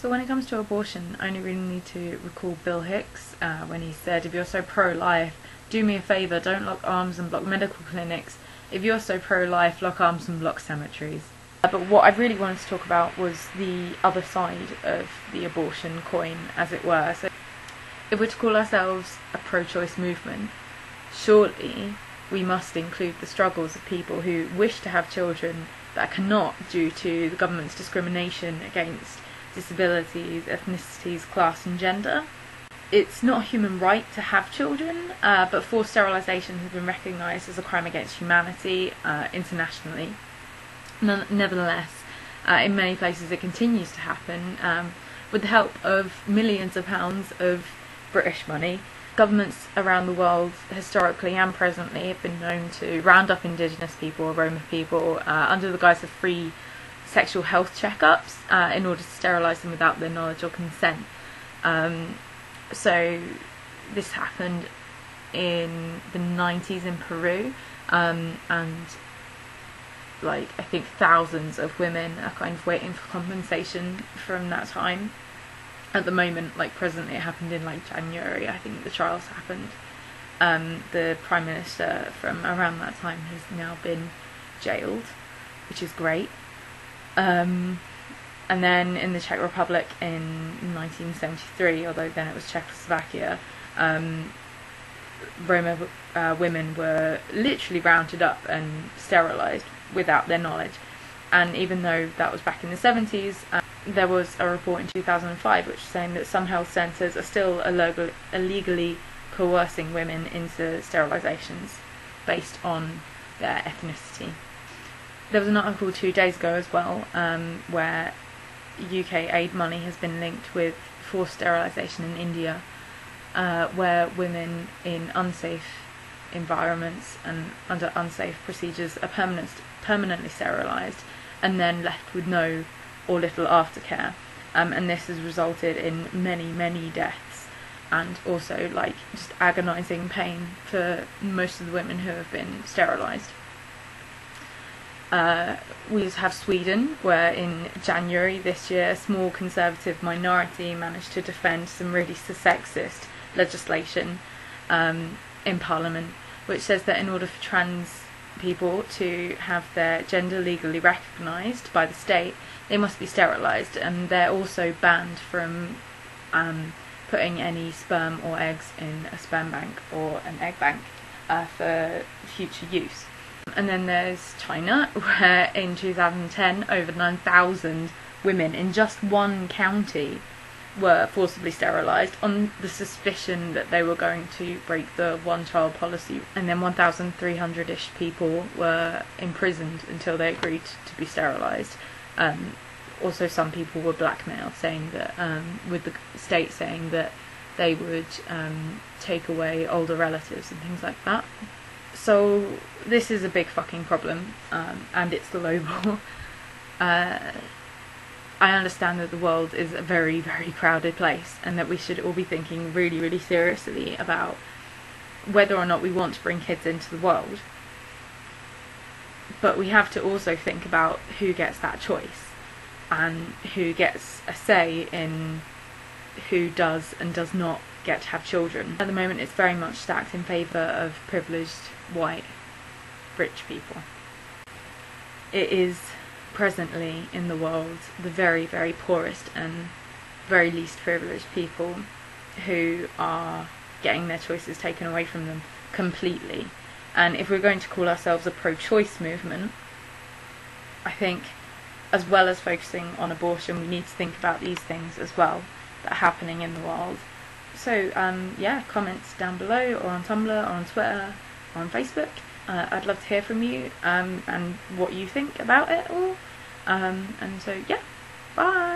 So when it comes to abortion, I only really need to recall Bill Hicks when he said, if you're so pro-life, do me a favour, don't lock arms and block medical clinics. If you're so pro-life, lock arms and block cemeteries. But what I really wanted to talk about was the other side of the abortion coin, as it were. So if we're to call ourselves a pro-choice movement, surely we must include the struggles of people who wish to have children that cannot due to the government's discrimination against disabilities, ethnicities, class and gender. It's not a human right to have children, but forced sterilisation has been recognised as a crime against humanity internationally. Nevertheless, in many places it continues to happen with the help of millions of pounds of British money. Governments around the world, historically and presently, have been known to round up Indigenous people or Roma people under the guise of free sexual health checkups in order to sterilise them without their knowledge or consent. So this happened in the 90s in Peru, and I think thousands of women are kind of waiting for compensation from that time. At the moment, presently, it happened in January, I think the trials happened. The Prime Minister from around that time has now been jailed, which is great. And then in the Czech Republic in 1973, although then it was Czechoslovakia, Roma women were literally rounded up and sterilised without their knowledge. And even though that was back in the 70s, there was a report in 2005 which was saying that some health centres are still illegally coercing women into sterilisations based on their ethnicity. There was an article 2 days ago as well where UK aid money has been linked with forced sterilisation in India, where women in unsafe environments and under unsafe procedures are permanently sterilised and then left with no or little aftercare, and this has resulted in many deaths and also just agonising pain for most of the women who have been sterilised. We just have Sweden, where in January this year a small conservative minority managed to defend some really sexist legislation in Parliament, which says that in order for trans people to have their gender legally recognised by the state, they must be sterilised, and they're also banned from putting any sperm or eggs in a sperm bank or an egg bank for future use. And then there's China, where in 2010 over 9,000 women in just one county were forcibly sterilised on the suspicion that they were going to break the one-child policy, and then 1,300-ish people were imprisoned until they agreed to be sterilised. Also some people were blackmailed, saying that with the state saying that they would take away older relatives and things like that. So this is a big fucking problem, and it's global. I understand that the world is a very crowded place, and that we should all be thinking really seriously about whether or not we want to bring kids into the world. But we have to also think about who gets that choice and who gets a say in who does and does not get to have children. At the moment it's very much stacked in favour of privileged, white, rich people. It is presently in the world the very poorest and very least privileged people who are getting their choices taken away from them completely. And if we're going to call ourselves a pro-choice movement, I think as well as focusing on abortion, we need to think about these things as well that are happening in the world. So yeah, comments down below, or on Tumblr, or on Twitter, or on Facebook. I'd love to hear from you and what you think about it all. And so yeah, bye!